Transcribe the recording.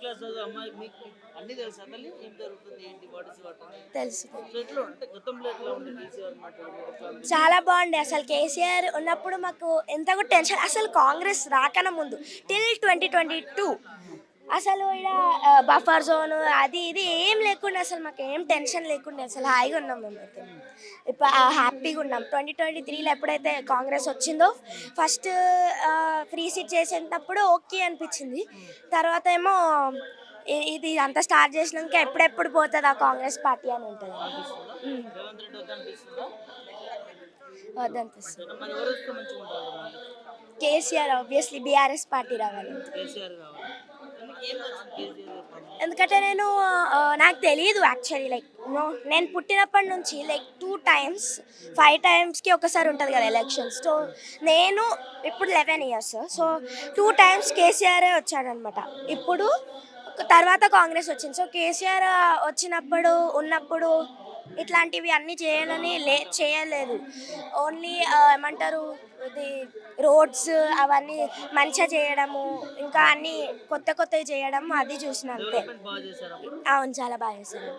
Class చదువు అమ్మాయి మీకు అన్ని తెలుసా తల్లి? ఏం జరుగుతుంది ఏంటి వాట్ ఇస్ వాట్ అని? తెలుసు. సో ఎట్లా అంటే గతంలో ఎట్లా ఉండే కేసీఆర్ మాట్లాడడం ఎట్లా ఉంది? చాలా బాగుండే అసలు. కేసీఆర్ ఉన్నప్పుడు మాకు ఎంత కూడా టెన్షన్, అసలు కాంగ్రెస్ రాకన ముందు టిల్ 2022 అసలు ఇక్కడ బఫర్ జోన్ అది ఇది ఏం లేకుండా అసలు మాకు ఏం టెన్షన్ లేకుండా అసలు హాయిగా ఉన్నాం మేమైతే. ఇప్పుడు హ్యాపీగా ఉన్నాం. 2023లో ఎప్పుడైతే కాంగ్రెస్ వచ్చిందో ఫస్ట్ ఫ్రీ సీట్ చేసేటప్పుడు ఓకే అనిపించింది. తర్వాత ఏమో ఇది అంతా స్టార్ట్ చేసినాక ఎప్పుడెప్పుడు పోతుంది ఆ కాంగ్రెస్ పార్టీ అని ఉంటుంది. అనిపిస్తుందా? రేవంత్ రెడ్డి వద్దనిపిస్తుందా? వద్దనిపిస్తుంది. మరి ఎవరు వస్తే మంచిగా ఉంటారు మళ్ళీ? కేసీఆర్ ఆబ్వియస్లీ బీఆర్ఎస్ పార్టీ రావాలి. కేసీఆర్ కావాలి. ఎందుకు ఏం నచ్చింది కేసీఆర్ చెప్పండి? ఎందుకంటే నేను నాకు తెలియదు యాక్చువల్లీ, లైక్ నేను పుట్టినప్పటి నుంచి లైక్ 2 times 5 timesకి ఒకసారి ఉంటుంది కదా ఎలక్షన్స్. సో నేను ఇప్పుడు 11 years, సో 2 times కేసీఆరే వచ్చాడనమాట. ఇప్పుడు తర్వాత కాంగ్రెస్ వచ్చింది. సో కేసీఆర్ వచ్చినప్పుడు ఉన్నప్పుడు ఇట్లాంటివి అన్నీ చేయాలని చేయలేదు. ఓన్లీ ఏమంటారు ఇది రోడ్స్ అవన్నీ మంచిగా చేయడము, ఇంకా అన్నీ కొత్తవి చేయడం అది చూసిన అంతే. డెవలప్మెంట్ బాగా చేశారు అప్పుడు. అవును, చాలా బాగా చేశారు.